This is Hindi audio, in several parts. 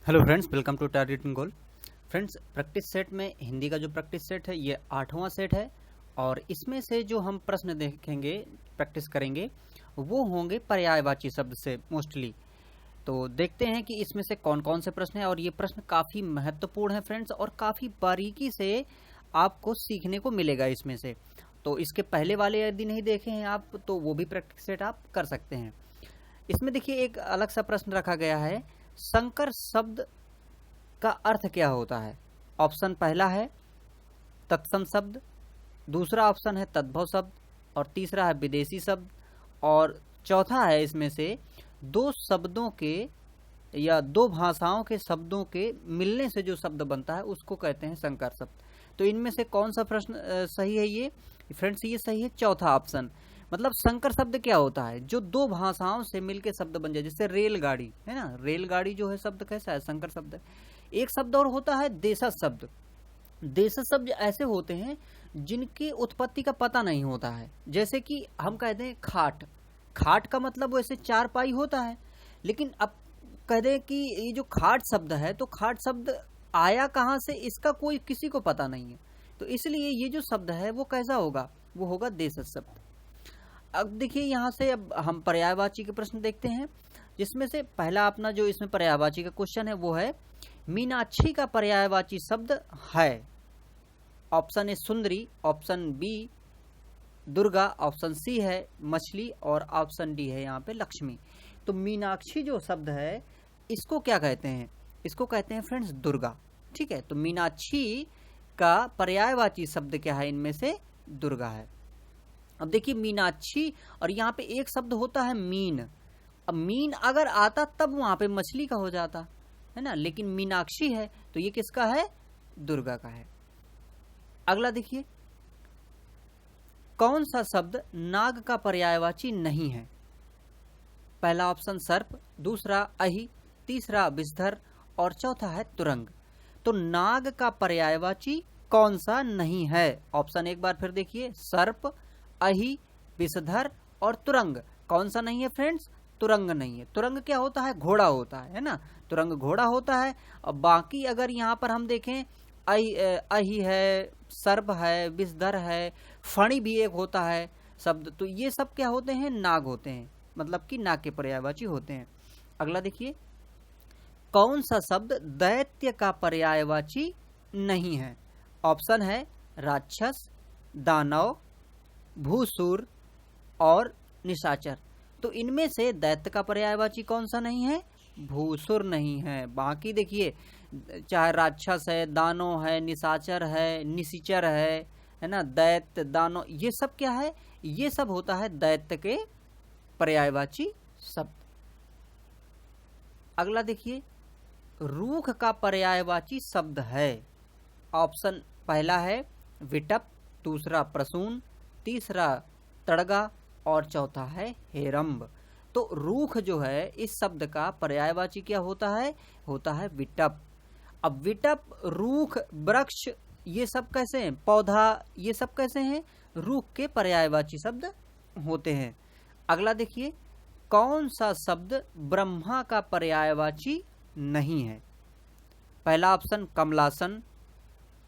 Hello friends, welcome to targeting goal. Friends, practice set में हिंदी का जो प्रैक्टिस सेट है ये 8वां सेट है और इसमें से जो हम प्रश्न देखेंगे, प्रैक्टिस करेंगे, वो होंगे पर्यायवाची शब्द से मोस्टली। तो देखते हैं कि इसमें से कौन कौन से प्रश्न हैं और ये प्रश्न काफ़ी महत्वपूर्ण है फ्रेंड्स और काफ़ी बारीकी से आपको सीखने को मिलेगा इसमें से। तो इसके पहले वाले यदि नहीं देखे हैं आप तो वो भी प्रैक्टिस सेट आप कर सकते हैं। इसमें देखिए एक अलग सा प्रश्न रखा गया है, संकर शब्द का अर्थ क्या होता है। ऑप्शन पहला है तत्सम शब्द, दूसरा ऑप्शन है तद्भव शब्द और तीसरा है विदेशी शब्द और चौथा है इसमें से दो शब्दों के या दो भाषाओं के शब्दों के मिलने से जो शब्द बनता है उसको कहते हैं संकर शब्द। तो इनमें से कौन सा प्रश्न सही है? ये फ्रेंड्स ये सही है चौथा ऑप्शन। मतलब संकर शब्द क्या होता है? जो दो भाषाओं से मिलके शब्द बन जाए, जैसे रेलगाड़ी है ना, रेलगाड़ी जो है शब्द कैसा है? संकर शब्द है। एक शब्द और होता है देशज शब्द। देशज शब्द ऐसे होते हैं जिनकी उत्पत्ति का पता नहीं होता है। जैसे कि हम कहते हैं खाट, खाट का मतलब वैसे चारपाई होता है, लेकिन अब कह दें कि ये जो खाट शब्द है तो खाट शब्द आया कहाँ से इसका कोई किसी को पता नहीं है। तो इसलिए ये जो शब्द है वो कैसा होगा? वो होगा देशज शब्द। अब देखिए यहाँ से अब हम पर्यायवाची के प्रश्न देखते हैं, जिसमें से पहला अपना जो इसमें पर्यायवाची का क्वेश्चन है वो है मीनाक्षी का पर्यायवाची शब्द है। ऑप्शन ए सुंदरी, option B Durga, option C है मछली और ऑप्शन डी है यहाँ पे लक्ष्मी। तो मीनाक्षी जो शब्द है इसको क्या कहते हैं? इसको कहते हैं फ्रेंड्स दुर्गा। ठीक है, तो मीनाक्षी का पर्यायवाची शब्द क्या है? इनमें से दुर्गा है। अब देखिए मीनाक्षी और यहाँ पे एक शब्द होता है मीन। अब मीन अगर आता तब वहां पे मछली का हो जाता है ना, लेकिन मीनाक्षी है तो ये किसका है? दुर्गा का है। अगला देखिए, कौन सा शब्द नाग का पर्यायवाची नहीं है? पहला ऑप्शन सर्प, दूसरा अहि, तीसरा विषधर और चौथा है तुरंग। तो नाग का पर्यायवाची कौन सा नहीं है? ऑप्शन एक बार फिर देखिए, सर्प, अहि, विषधर और तुरंग। कौन सा नहीं है फ्रेंड्स? तुरंग नहीं है। तुरंग क्या होता है? घोड़ा होता है ना, तुरंग घोड़ा होता है। और बाकी अगर यहाँ पर हम देखें अहि है, सर्प है, विषधर है, फणी भी एक होता है शब्द, तो ये सब क्या होते हैं? नाग होते हैं, मतलब कि नाग के पर्यायवाची होते हैं। अगला देखिए, कौन सा शब्द दैत्य का पर्यायवाची नहीं है? ऑप्शन है राक्षस, दानव, भूसुर और निशाचर। तो इनमें से दैत्य का पर्यायवाची कौन सा नहीं है? भूसुर नहीं है। बाकी देखिए चाहे राक्षस है, दानव है, निशाचर है, निशिचर है ना, दैत्य, दानव, ये सब क्या है? ये सब होता है दैत्य के पर्यायवाची शब्द। अगला देखिए, रूख का पर्यायवाची शब्द है। ऑप्शन पहला है विटप, दूसरा प्रसून, तीसरा तड़गा और चौथा है हेरंब। तो रूख जो है इस शब्द का पर्यायवाची क्या होता है? होता है विटप। अब विटप, रूख, वृक्ष, ये सब कैसे हैं? पौधा, ये सब कैसे हैं? रूख के पर्यायवाची शब्द होते हैं। अगला देखिए, कौन सा शब्द ब्रह्मा का पर्यायवाची नहीं है? पहला ऑप्शन कमलासन,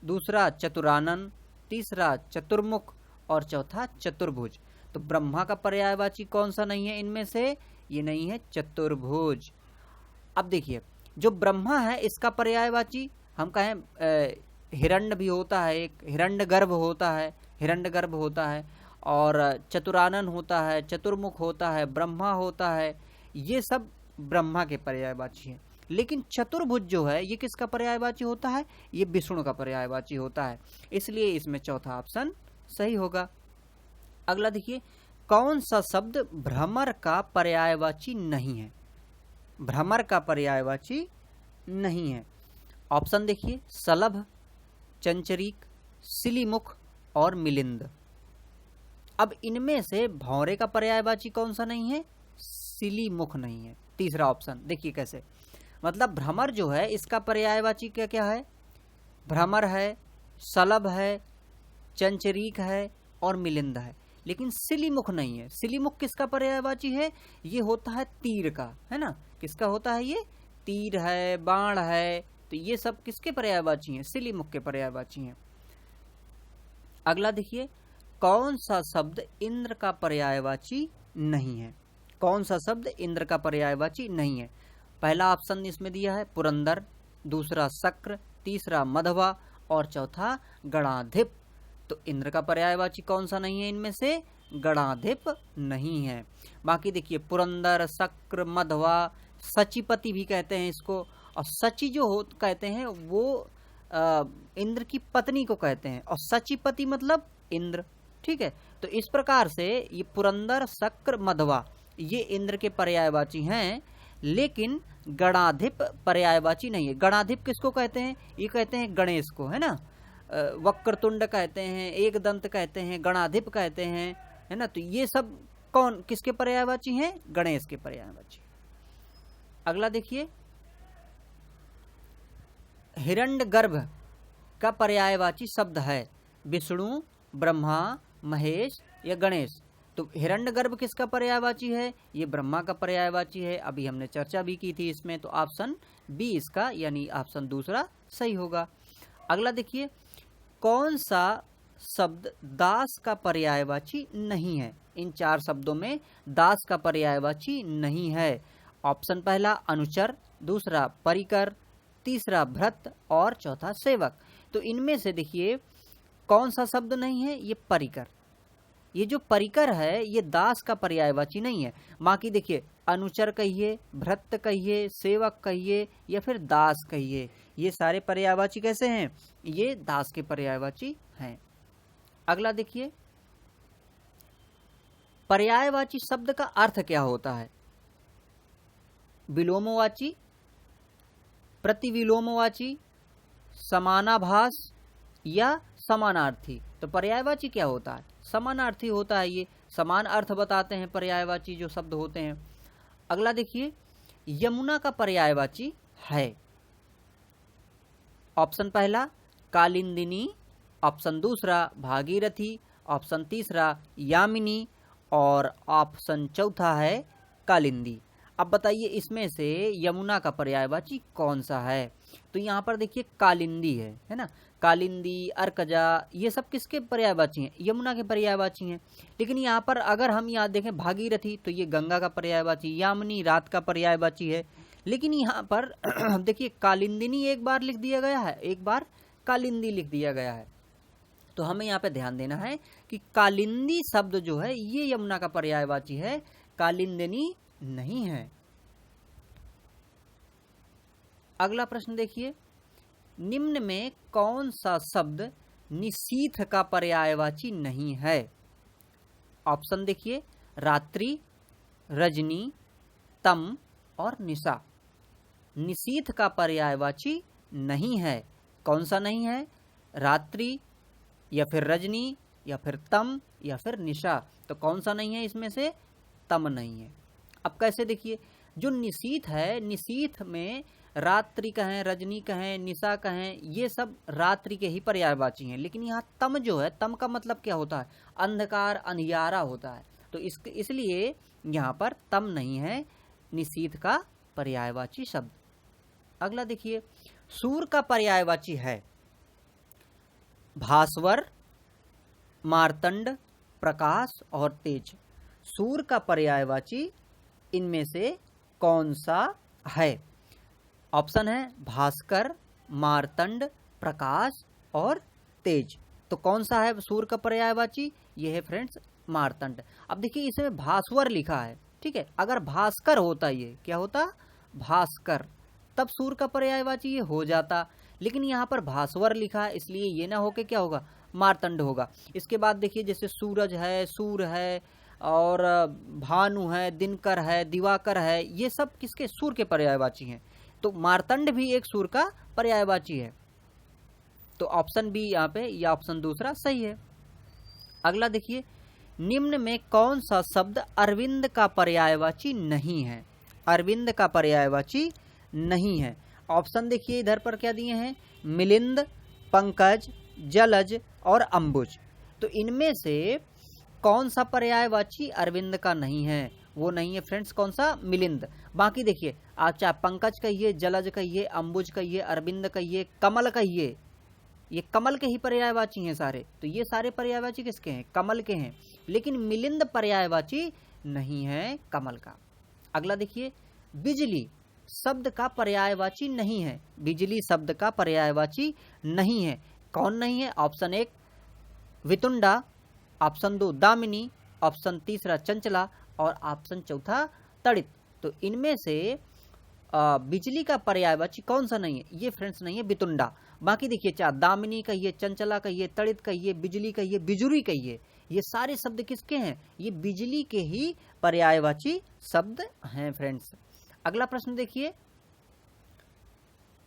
दूसरा चतुरानन, तीसरा चतुर्मुख और चौथा चतुर्भुज। तो ब्रह्मा का पर्यायवाची कौन सा नहीं है इनमें से? ये नहीं है चतुर्भुज। अब देखिए, जो ब्रह्मा है इसका पर्यायवाची हम कहें हिरण्य भी होता है, एक हिरण्यगर्भ होता है, हिरण्यगर्भ होता है और चतुरानन होता है, चतुर्मुख होता है, ब्रह्मा होता है, ये सब ब्रह्मा के पर्यायवाची है। लेकिन चतुर्भुज जो है ये किसका पर्यायवाची होता है? ये विष्णु का पर्यायवाची होता है। इसलिए इसमें चौथा ऑप्शन सही होगा। अगला देखिए, कौन सा शब्द भ्रमर का पर्यायवाची नहीं है? भ्रमर का पर्यायवाची नहीं है। ऑप्शन देखिए, सलभ, चंचरीक, सिलीमुख और मिलिंद। अब इनमें से भौरे का पर्यायवाची कौन सा नहीं है? सिलीमुख नहीं है। तीसरा ऑप्शन देखिए कैसे, मतलब भ्रमर जो है इसका पर्यायवाची क्या क्या है? भ्रमर है, सलभ है, चंचरीक है और मिलिंद है, लेकिन सिलीमुख नहीं है। सिलीमुख किसका पर्यायवाची है? ये होता है तीर का, है ना, किसका होता है? ये तीर है, बाण है, तो ये सब किसके पर्यायवाची हैं? सिलीमुख के पर्यायवाची हैं। अगला देखिए, कौन सा शब्द इंद्र का पर्यायवाची नहीं है? कौन सा शब्द इंद्र का पर्यायवाची नहीं है? पहला ऑप्शन इसमें दिया है पुरंदर, दूसरा शक्र, तीसरा मधवा और चौथा गणाधिप। तो इंद्र का पर्यायवाची कौन सा नहीं है इनमें से? गणाधिप नहीं है। बाकी देखिए, पुरंदर, शक्र, मधवा, सचिपति भी कहते हैं इसको, और सची जो हो कहते हैं वो इंद्र की पत्नी को कहते हैं, और सचिपति मतलब इंद्र। ठीक है, तो इस प्रकार से ये पुरंदर, शक्र, मधवा ये इंद्र के पर्यायवाची हैं, लेकिन गणाधिप पर्यायवाची नहीं है। गणाधिप किसको कहते हैं? ये कहते हैं गणेश को, है ना। वक्रतुंड कहते हैं, एक दंत कहते हैं, गणाधिप कहते हैं, है ना। तो ये सब कौन किसके पर्यायवाची हैं? गणेश के पर्यायवाची। अगला देखिए, हिरण्यगर्भ का पर्यायवाची शब्द है विष्णु, ब्रह्मा, महेश या गणेश। तो हिरण्यगर्भ किसका पर्यायवाची है? ये ब्रह्मा का पर्यायवाची है। अभी हमने चर्चा भी की थी इसमें, तो ऑप्शन बी इसका यानी ऑप्शन दूसरा सही होगा। अगला देखिए, कौन सा शब्द दास का पर्यायवाची नहीं है? इन चार शब्दों में दास का पर्यायवाची नहीं है। ऑप्शन पहला अनुचर, दूसरा परिकर, तीसरा भृत्य और चौथा सेवक। तो इनमें से देखिए कौन सा शब्द नहीं है? ये परिकर। ये जो परिकर है ये दास का पर्यायवाची नहीं है। बाकी देखिए, अनुचर कहिए, भृत्य कहिए, सेवक कहिए या फिर दास कहिए, ये सारे पर्यायवाची कैसे हैं? ये दास के पर्यायवाची हैं। अगला देखिए, पर्यायवाची शब्द का अर्थ क्या होता है? विलोमवाची, प्रतिविलोमवाची, समानाभास या समानार्थी। तो पर्यायवाची क्या होता है? समानार्थी होता है। ये समान अर्थ बताते हैं पर्यायवाची जो शब्द होते हैं। अगला देखिए, यमुना का पर्यायवाची है ऑप्शन पहला कालिंदिनी, ऑप्शन दूसरा भागीरथी, ऑप्शन तीसरा यामिनी और ऑप्शन चौथा है कालिंदी। अब बताइए इसमें से यमुना का पर्यायवाची कौन सा है? तो यहाँ पर देखिए कालिंदी है ना। कालिंदी, अर्कजा ये सब किसके पर्यायवाची हैं? यमुना के पर्यायवाची हैं। लेकिन यहाँ पर अगर हम यहाँ देखें भागीरथी तो ये गंगा का पर्यायवाची, यामिनी रात का पर्यायवाची है। लेकिन यहाँ पर देखिए कालिंदिनी एक बार लिख दिया गया है, एक बार कालिंदी लिख दिया गया है। तो हमें यहाँ पे ध्यान देना है कि कालिंदी शब्द जो है ये यमुना का पर्यायवाची है, कालिंदिनी नहीं है। अगला प्रश्न देखिए, निम्न में कौन सा शब्द निशीथ का पर्यायवाची नहीं है? ऑप्शन देखिए, रात्रि, रजनी, तम और निशा। निशीथ का पर्यायवाची नहीं है। कौन सा नहीं है? रात्रि या फिर रजनी या फिर तम या फिर निशा। तो कौन सा नहीं है इसमें से? तम नहीं है। अब कैसे देखिए, जो निशीथ है, निशीथ में रात्रि कहें, रजनी कहें, निशा कहें, ये सब रात्रि के ही पर्यायवाची हैं। लेकिन यहाँ तम जो है, तम का मतलब क्या होता है? अंधकार, अंधियारा होता है। तो इसलिए यहाँ पर तम नहीं है निशीथ का पर्यायवाची शब्द। अगला देखिए, सूर का पर्यायवाची है भास्वर, मार्तंड, प्रकाश और तेज। सूर का पर्यायवाची इनमें से कौन सा है? ऑप्शन है भास्कर, मार्तंड, प्रकाश और तेज। तो कौन सा है सूर का पर्यायवाची? ये है फ्रेंड्स मार्तंड। अब देखिए इसमें भास्वर लिखा है, ठीक है। अगर भास्कर होता, ये क्या होता? भास्कर, तब सूर का पर्यायवाची ये हो जाता। लेकिन यहाँ पर भास्वर लिखा है, इसलिए ये ना होके क्या होगा? मार्तंड होगा। इसके बाद देखिए जैसे सूरज है, सूर है और भानु है, दिनकर है, दिवाकर है, ये सब किसके? सूर के पर्यायवाची हैं। तो मार्तंड भी एक सूर का पर्यायवाची है। तो ऑप्शन बी यहाँ पे, या ऑप्शन दूसरा सही है। अगला देखिए, निम्न में कौन सा शब्द अरविंद का पर्यायवाची नहीं है? अरविंद का पर्यायवाची नहीं है। ऑप्शन देखिए इधर पर क्या दिए हैं? मिलिंद, पंकज, जलज और अंबुज। तो इनमें से कौन सा पर्यायवाची अरविंद का नहीं है? वो नहीं है फ्रेंड्स, कौन सा? मिलिंद। बाकी देखिए आप चाहे पंकज कहिए, जलज कहिए, अंबुज कहिए, अरविंद कहिए, कमल कहिए, ये कमल के ही पर्यायवाची हैं सारे। तो ये सारे पर्यायवाची किसके हैं? कमल के हैं। लेकिन मिलिंद पर्यायवाची नहीं है कमल का। अगला देखिए, बिजली शब्द का पर्यायवाची नहीं है। बिजली शब्द का पर्यायवाची नहीं है। कौन नहीं है? ऑप्शन 1 वितुंडा, ऑप्शन 2 दामिनी, ऑप्शन तीसरा चंचला और ऑप्शन चौथा तड़ित। तो इनमें से बिजली का पर्यायवाची कौन सा नहीं है? ये फ्रेंड्स नहीं है वितुंडा। बाकी देखिए, चाहे दामिनी कहिए, चंचला कहिए, तड़ित कहिए, बिजली कहिए, बिजुरी कहिए, ये सारे शब्द किसके हैं? ये बिजली के ही पर्यायवाची शब्द हैं फ्रेंड्स। अगला प्रश्न देखिए,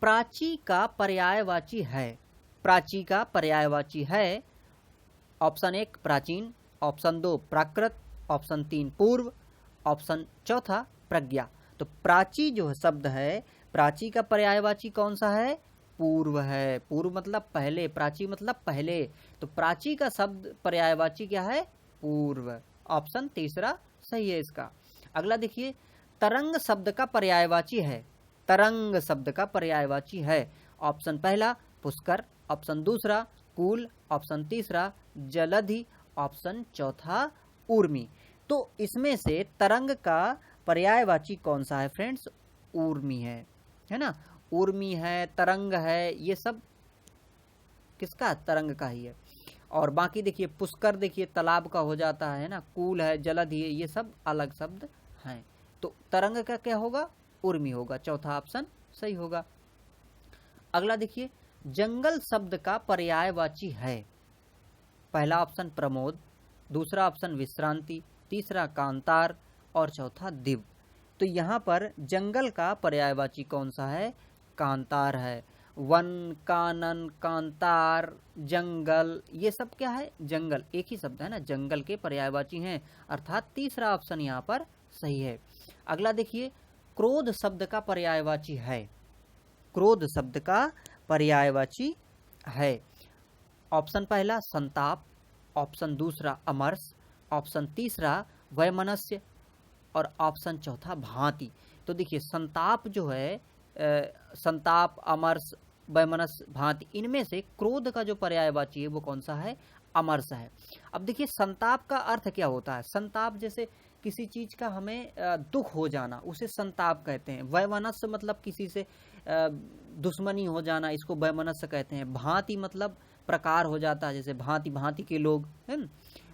प्राची का पर्यायवाची है। प्राची का पर्यायवाची है। ऑप्शन 1 प्राचीन, ऑप्शन 2 प्राकृत, ऑप्शन 3 पूर्व, ऑप्शन चौथा प्रज्ञा। तो प्राची जो शब्द है, प्राची का पर्यायवाची कौन सा है? पूर्व है। पूर्व मतलब पहले, प्राची मतलब पहले। तो प्राची का शब्द पर्यायवाची क्या है? पूर्व। ऑप्शन तीसरा सही है इसका। अगला देखिए, तरंग शब्द का पर्यायवाची है। तरंग शब्द का पर्यायवाची है। ऑप्शन पहला पुष्कर, ऑप्शन दूसरा कूल, ऑप्शन तीसरा जलधि, ऑप्शन चौथा ऊर्मी। तो इसमें से तरंग का पर्यायवाची कौन सा है फ्रेंड्स? ऊर्मी है ना? ऊर्मी है, तरंग है, ये सब किसका? तरंग का ही है। और बाकी देखिए, पुष्कर देखिए तालाब का हो जाता है ना, कूल है, जलधि है, ये सब अलग शब्द हैं। तो तरंग का क्या होगा? ऊर्मी होगा। चौथा ऑप्शन सही होगा। अगला देखिए, जंगल शब्द का पर्यायवाची है। पहला ऑप्शन प्रमोद, दूसरा ऑप्शन विश्रांति, तीसरा कांतार और चौथा दिव। तो यहाँ पर जंगल का पर्यायवाची कौन सा है? कांतार है। वन, कानन, कांतार, जंगल, ये सब क्या है? जंगल, एक ही शब्द है ना, जंगल के पर्यायवाची हैं। अर्थात तीसरा ऑप्शन यहाँ पर सही है। अगला देखिए, क्रोध शब्द का पर्यायवाची है। क्रोध शब्द का पर्यायवाची है। ऑप्शन पहला संताप, ऑप्शन दूसरा अमर्ष, ऑप्शन तीसरा वैमनस्य और ऑप्शन चौथा भांति। तो देखिए, संताप जो है, संताप, अमर्ष, वैमनस्य, भांति, इनमें से क्रोध का जो पर्यायवाची है वो कौन सा है? अमर्ष है। अब देखिए, संताप का अर्थ क्या होता है? संताप जैसे किसी चीज का हमें दुख हो जाना, उसे संताप कहते हैं। वैमनस्य मतलब किसी से दुश्मनी हो जाना, इसको वैमनस्य कहते हैं। भांति मतलब प्रकार हो जाता है, जैसे भांति भांति के लोग, है ना?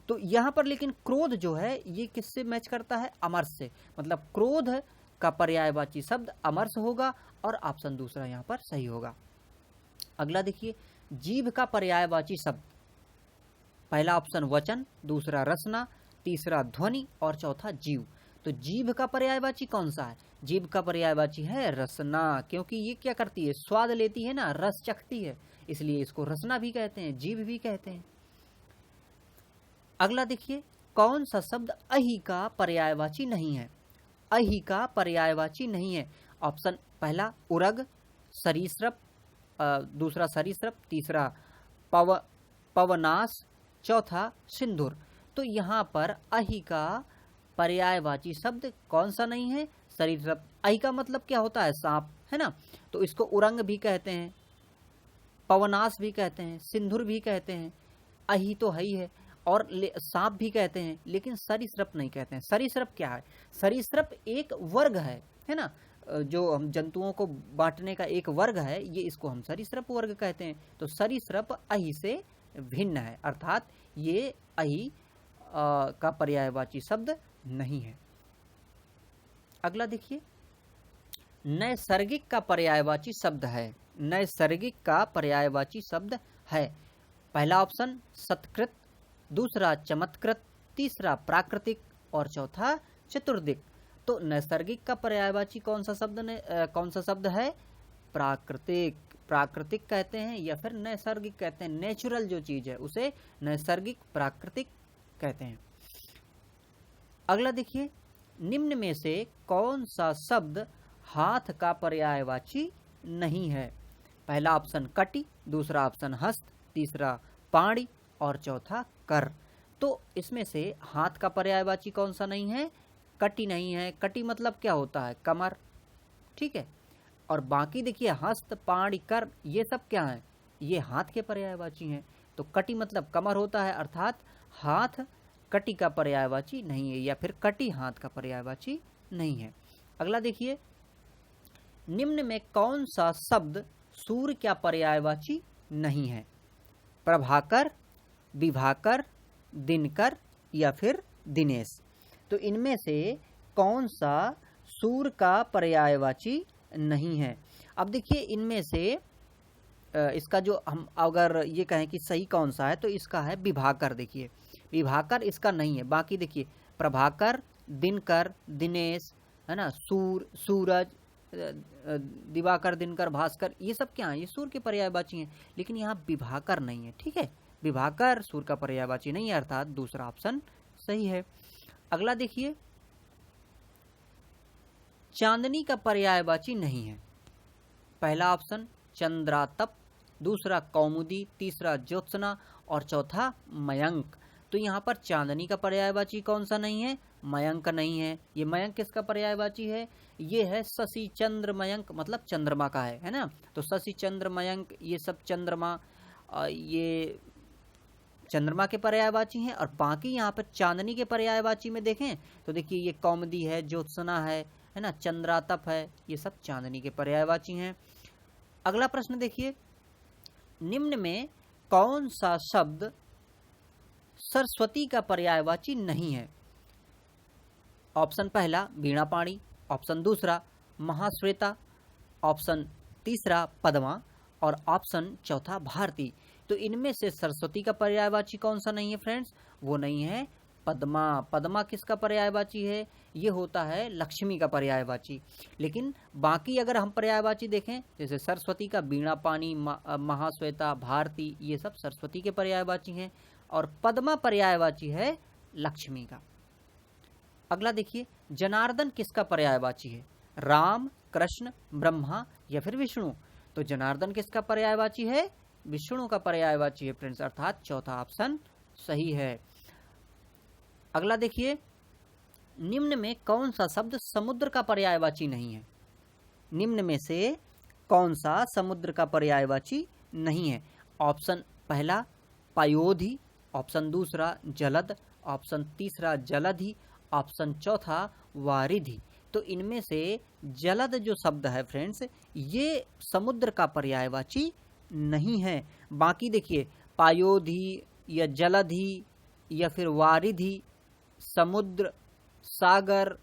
तो यहाँ पर लेकिन क्रोध जो है ये किससे मैच करता है? अमर्ष से। मतलब क्रोध का पर्यायवाची शब्द अमर्ष होगा और ऑप्शन दूसरा यहाँ पर सही होगा। अगला देखिए, जीभ का पर्यायवाची शब्द। पहला ऑप्शन वचन, दूसरा रसना, तीसरा ध्वनि और चौथा जीव। तो जीभ का पर्यायवाची कौन सा है? जीभ का पर्यायवाची है रसना, क्योंकि ये क्या करती है? स्वाद लेती है ना, रस चखती है, इसलिए इसको रसना भी कहते हैं, जीभ भी कहते हैं। अगला देखिए, कौन सा शब्द अहि का पर्यायवाची नहीं है? अहि का पर्यायवाची नहीं है। ऑप्शन पहला उरग, सरीसृप, दूसरा सरीसृप, तीसरा पवनास, चौथा सिंदूर। तो यहाँ पर अहि का पर्यायवाची शब्द कौन सा नहीं है? सरीसृप। अहि का मतलब क्या होता है? सांप, है ना? तो इसको उरंग भी कहते हैं, पवनास भी कहते हैं, सिंधुर भी कहते हैं। अहि तो है ही है, और सांप भी कहते हैं, लेकिन सरीसृप नहीं कहते हैं। सरीसृप क्या है? सरीसृप एक वर्ग है ना? जो हम जंतुओं को बांटने का एक वर्ग है, ये इसको हम सरीसृप वर्ग कहते हैं। तो सरीसृप अहि से भिन्न है, अर्थात ये अहि का पर्यायवाची शब्द नहीं है। अगला देखिए, नैसर्गिक का पर्यायवाची शब्द है। नैसर्गिक का पर्यायवाची शब्द है। पहला ऑप्शन सत्कृत, दूसरा चमत्कृत, तीसरा प्राकृतिक और चौथा चतुर्दिक। तो नैसर्गिक का पर्यायवाची कौन सा शब्द है? प्राकृतिक। प्राकृतिक कहते हैं या फिर नैसर्गिक कहते हैं। नेचुरल जो चीज है उसे नैसर्गिक, प्राकृतिक कहते हैं। अगला देखिए, निम्न में से कौन सा शब्द हाथ का पर्यायवाची नहीं है? पहला ऑप्शन कटी, दूसरा ऑप्शन हस्त, तीसरा पाणी और चौथा कर। तो इसमें से हाथ का पर्यायवाची कौन सा नहीं है? कटी नहीं है। कटी मतलब क्या होता है? कमर, ठीक है। और बाकी देखिए हस्त, पाण, कर, ये सब क्या है, ये हाथ के पर्यायवाची हैं। तो कटी मतलब कमर होता है, अर्थात हाथ कटी का पर्यायवाची नहीं है, या फिर कटी हाथ का पर्यायवाची नहीं है। अगला देखिए, निम्न में कौन सा शब्द सूर्य का पर्यायवाची नहीं है? प्रभाकर, विभाकर, दिनकर या फिर दिनेश। तो इनमें से कौन सा सूर्य का पर्यायवाची नहीं है? अब देखिए इनमें से इसका जो हम अगर ये कहें कि सही कौन सा है, तो इसका है विभाकर। देखिए विभाकर इसका नहीं है। बाकी देखिए प्रभाकर, दिनकर, दिनेश, है ना, सूरज, दिवाकर, दिनकर, भास्कर, ये सब क्या है, ये सूर्य के पर्यायवाची हैं, लेकिन यहाँ विभाकर नहीं है। ठीक है, विभाकर सूर्य का पर्यायवाची नहीं है, अर्थात दूसरा ऑप्शन सही है। अगला देखिए, चांदनी का पर्यायवाची नहीं है। पहला ऑप्शन चंद्रातप, दूसरा कौमुदी, तीसरा ज्योत्सना और चौथा मयंक। तो यहाँ पर चांदनी का पर्यायवाची कौन सा नहीं है? मयंक नहीं है। ये मयंक किसका पर्यायवाची है? ये है शशि चंद्र मयंक, मतलब चंद्रमा का है ना। तो शशि चंद्र मयंक, ये सब चंद्रमा, ये चंद्रमा के पर्यायवाची हैं। और बाकी यहाँ पर चांदनी के पर्यायवाची में देखें तो देखिए ये कौमुदी है, ज्योत्सना है ना, चंद्रातप है, ये सब चांदनी के पर्यायवाची हैं। अगला प्रश्न देखिए, निम्न में कौन सा शब्द सरस्वती का पर्यायवाची नहीं है? ऑप्शन पहला वीणापाणी, ऑप्शन दूसरा महाश्वेता, ऑप्शन तीसरा पद्मा और ऑप्शन चौथा भारती। तो इनमें से सरस्वती का पर्यायवाची कौन सा नहीं है फ्रेंड्स? वो नहीं है पद्मा। पद्मा किसका पर्यायवाची है? ये होता है लक्ष्मी का पर्यायवाची। लेकिन बाकी अगर हम पर्यायवाची देखें, जैसे सरस्वती का वीणापाणी, महाश्वेता, भारती, ये सब सरस्वती के पर्यायवाची हैं, और पद्मा पर्यायवाची है लक्ष्मी का। अगला देखिए, जनार्दन किसका पर्यायवाची है? राम, कृष्ण, ब्रह्मा या फिर विष्णु। तो जनार्दन किसका पर्यायवाची है? विष्णु का पर्यायवाची है फ्रेंड्स, अर्थात चौथा ऑप्शन सही है। अगला देखिए, निम्न में कौन सा शब्द समुद्र का पर्यायवाची नहीं है? निम्न में से कौन सा समुद्र का पर्यायवाची नहीं है? ऑप्शन पहला पायोधी, ऑप्शन दूसरा जलद, ऑप्शन तीसरा जलधि, ऑप्शन चौथा वारिधि। तो इनमें से जलद जो शब्द है फ्रेंड्स, ये समुद्र का पर्यायवाची नहीं है। बाकी देखिए पायोधी या जलधि या फिर वारिधि, समुद्र, सागर,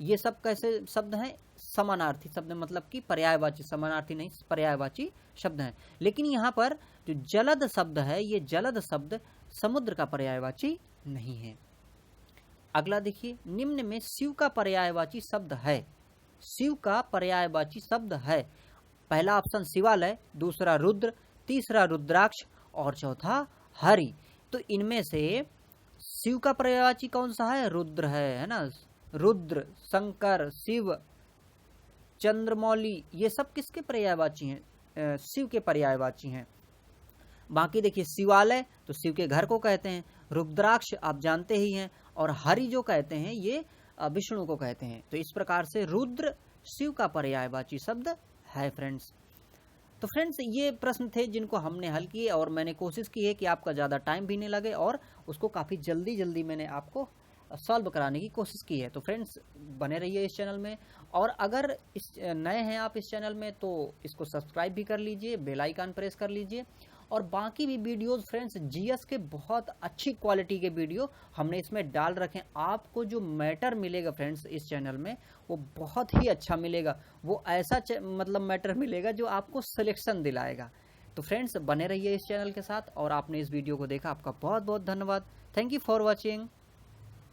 ये सब कैसे शब्द हैं? समानार्थी शब्द, मतलब कि पर्यायवाची, समानार्थी नहीं, पर्यायवाची शब्द हैं। लेकिन यहाँ पर जो जलद शब्द है, ये जलद शब्द समुद्र का पर्यायवाची नहीं है। अगला देखिए, निम्न में शिव का पर्यायवाची शब्द है। शिव का पर्यायवाची शब्द है। पहला ऑप्शन शिवालय, दूसरा रुद्र, तीसरा रुद्राक्ष और चौथा हरि। तो इनमें से शिव का पर्यायवाची कौन सा है? रुद्र है ना। रुद्र, शंकर, शिव, चंद्रमौली, ये सब किसके पर्यायवाची हैं? शिव के पर्यायवाची हैं। बाकी देखिए शिवालय तो शिव के घर को कहते हैं, रुद्राक्ष आप जानते ही हैं, और हरि जो कहते हैं ये विष्णु को कहते हैं। तो इस प्रकार से रुद्र शिव का पर्यायवाची शब्द है फ्रेंड्स। तो फ्रेंड्स ये प्रश्न थे जिनको हमने हल किए, और मैंने कोशिश की है कि आपका ज़्यादा टाइम भी नहीं लगे, और उसको काफ़ी जल्दी मैंने आपको सॉल्व कराने की कोशिश की है। तो फ्रेंड्स बने रहिए इस चैनल में, और अगर इस नए हैं आप इस चैनल में तो इसको सब्सक्राइब भी कर लीजिए, बेल आइकन प्रेस कर लीजिए। और बाकी भी वीडियोस फ्रेंड्स जीएस के बहुत अच्छी क्वालिटी के वीडियो हमने इसमें डाल रखे हैं। आपको जो मैटर मिलेगा फ्रेंड्स इस चैनल में वो बहुत ही अच्छा मिलेगा। वो ऐसा मतलब मैटर मिलेगा जो आपको सिलेक्शन दिलाएगा। तो फ्रेंड्स बने रहिए इस चैनल के साथ, और आपने इस वीडियो को देखा, आपका बहुत बहुत धन्यवाद। Thank you for watching.